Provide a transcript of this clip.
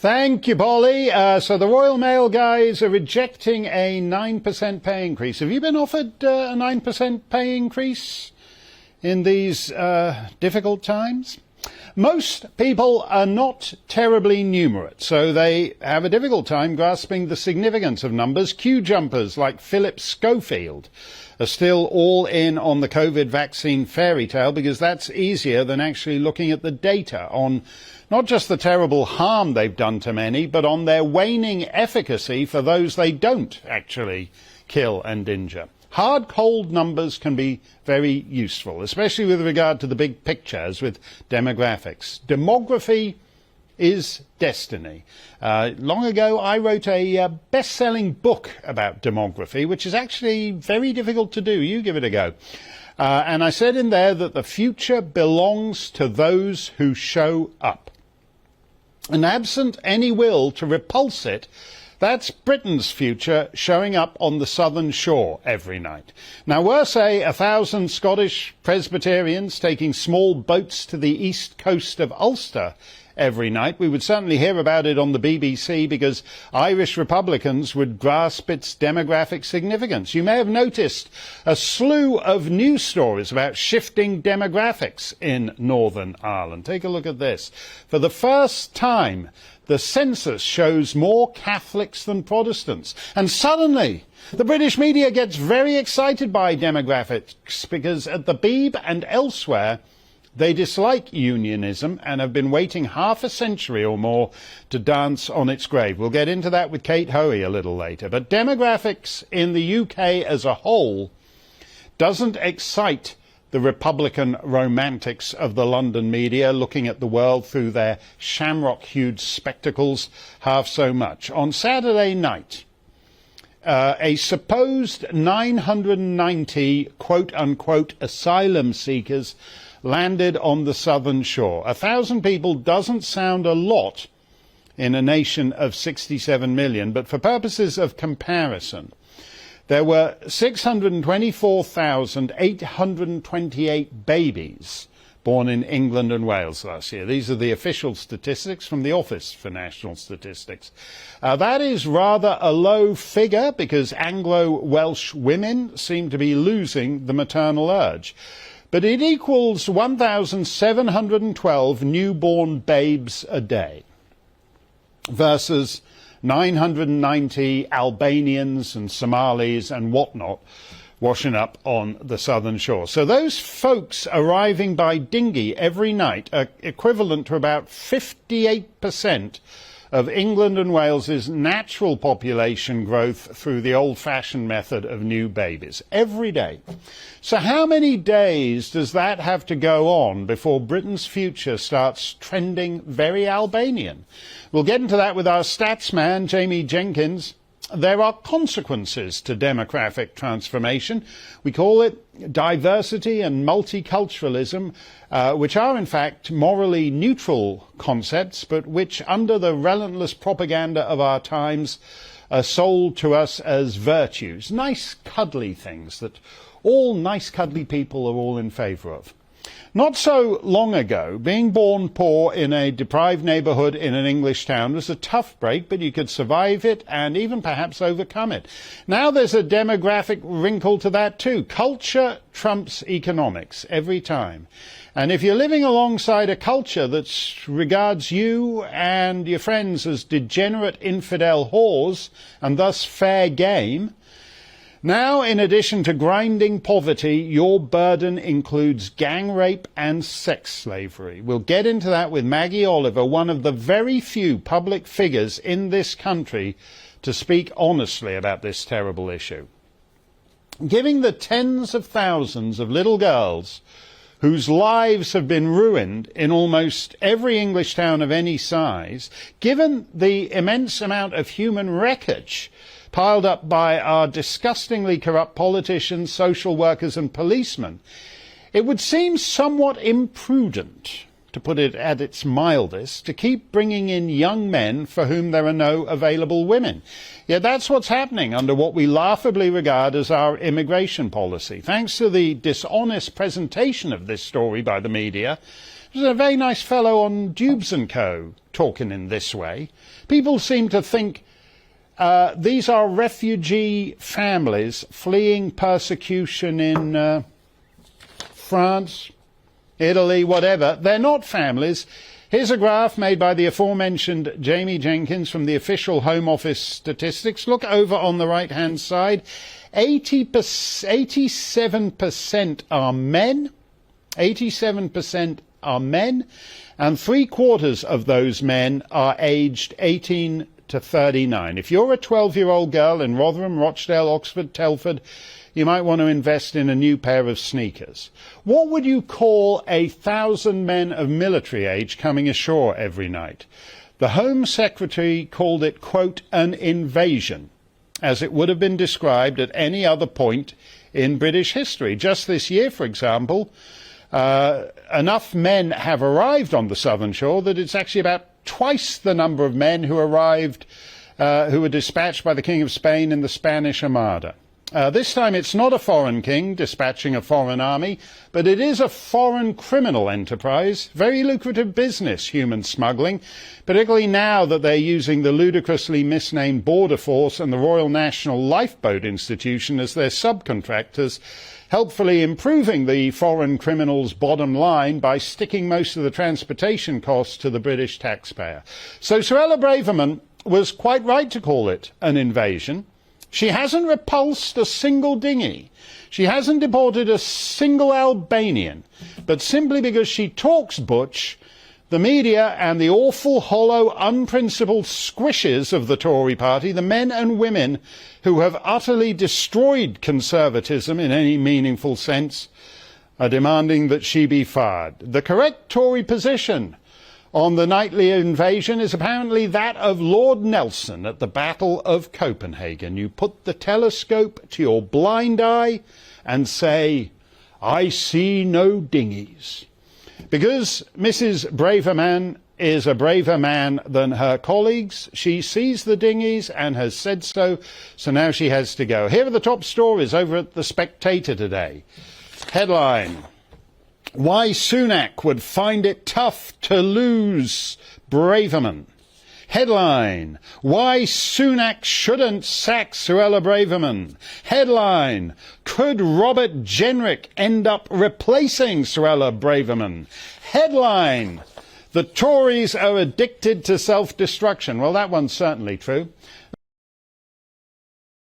Thank you, Polly. So the Royal Mail guys are rejecting a 9% pay increase. Have you been offered a 9% pay increase in these difficult times? Most people are not terribly numerate, so they have a difficult time grasping the significance of numbers. Queue jumpers like Philip Schofield are still all in on the COVID vaccine fairy tale because that's easier than actually looking at the data on not just the terrible harm they've done to many, but on their waning efficacy for those they don't actually kill and injure. Hard, cold numbers can be very useful, especially with regard to the big picture, as with demographics. Demography is destiny. Long ago, I wrote a best-selling book about demography, which is actually very difficult to do. You give it a go. And I said in there that the future belongs to those who show up. And absent any will to repulse it, that's Britain's future showing up on the southern shore every night. Now, were, say, 1,000 Scottish Presbyterians taking small boats to the east coast of Ulster every night, we would certainly hear about it on the BBC because Irish Republicans would grasp its demographic significance. You may have noticed a slew of news stories about shifting demographics in Northern Ireland. Take a look at this. For the first time, the census shows more Catholics than Protestants. And suddenly, the British media gets very excited by demographics because at the Beeb and elsewhere, they dislike unionism and have been waiting half a century or more to dance on its grave. We'll get into that with Kate Hoey a little later. But demographics in the UK as a whole doesn't excite the Republican romantics of the London media looking at the world through their shamrock-hued spectacles half so much. On Saturday night, a supposed 990 quote-unquote asylum seekers landed on the southern shore. 1,000 people doesn't sound a lot in a nation of 67 million, but for purposes of comparison, there were 624,828 babies born in England and Wales last year. These are the official statistics from the Office for National Statistics. That is rather a low figure because Anglo-Welsh women seem to be losing the maternal urge. But it equals 1,712 newborn babes a day versus 990 Albanians and Somalis and whatnot washing up on the southern shore. So those folks arriving by dinghy every night are equivalent to about 58% of England and Wales's natural population growth through the old-fashioned method of new babies every day. So how many days does that have to go on before Britain's future starts trending very Albanian? We'll get into that with our stats man, Jamie Jenkins. There are consequences to demographic transformation. We call it diversity and multiculturalism, which are in fact morally neutral concepts, but which under the relentless propaganda of our times are sold to us as virtues. Nice cuddly things that all nice cuddly people are all in favour of. Not so long ago, being born poor in a deprived neighbourhood in an English town was a tough break, but you could survive it and even perhaps overcome it. Now there's a demographic wrinkle to that too. Culture trumps economics every time. And if you're living alongside a culture that regards you and your friends as degenerate infidel whores and thus fair game, now, in addition to grinding poverty, your burden includes gang rape and sex slavery. We'll get into that with Maggie Oliver, one of the very few public figures in this country to speak honestly about this terrible issue. Giving the tens of thousands of little girls whose lives have been ruined in almost every English town of any size, given the immense amount of human wreckage piled up by our disgustingly corrupt politicians, social workers and policemen, it would seem somewhat imprudent, to put it at its mildest, to keep bringing in young men for whom there are no available women. Yet that's what's happening under what we laughably regard as our immigration policy. Thanks to the dishonest presentation of this story by the media, there's a very nice fellow on Dubes & Co. talking in this way. People seem to think these are refugee families fleeing persecution in France, Italy, whatever. They're not families. Here's a graph made by the aforementioned Jamie Jenkins from the official Home Office statistics. Look over on the right-hand side. 87% are men. 87% are men. And 3/4 of those men are aged 18 to 39. If you're a 12-year-old girl in Rotherham, Rochdale, Oxford, Telford, you might want to invest in a new pair of sneakers. What would you call 1,000 men of military age coming ashore every night? The Home Secretary called it, quote, an invasion, as it would have been described at any other point in British history. Just this year, for example, enough men have arrived on the southern shore that it's actually about twice the number of men who arrived, who were dispatched by the King of Spain in the Spanish Armada. This time it's not a foreign king dispatching a foreign army, but it is a foreign criminal enterprise. Very lucrative business, human smuggling, particularly now that they're using the ludicrously misnamed Border Force and the Royal National Lifeboat Institution as their subcontractors, helpfully improving the foreign criminals' bottom line by sticking most of the transportation costs to the British taxpayer. So Suella Braverman was quite right to call it an invasion. She hasn't repulsed a single dinghy. She hasn't deported a single Albanian. But simply because she talks butch, the media and the awful, hollow, unprincipled squishes of the Tory party, the men and women who have utterly destroyed conservatism in any meaningful sense, are demanding that she be fired. The correct Tory position on the nightly invasion is apparently that of Lord Nelson at the Battle of Copenhagen. You put the telescope to your blind eye and say, I see no dinghies. Because Mrs. Braverman is a braver man than her colleagues, she sees the dinghies and has said so, so now she has to go. Here are the top stories over at The Spectator today. Headline: Why Sunak would find it tough to lose Braverman. Headline: Why Sunak shouldn't sack Suella Braverman. Headline: Could Robert Jenrick end up replacing Suella Braverman? Headline: The Tories are addicted to self-destruction. Well, that one's certainly true.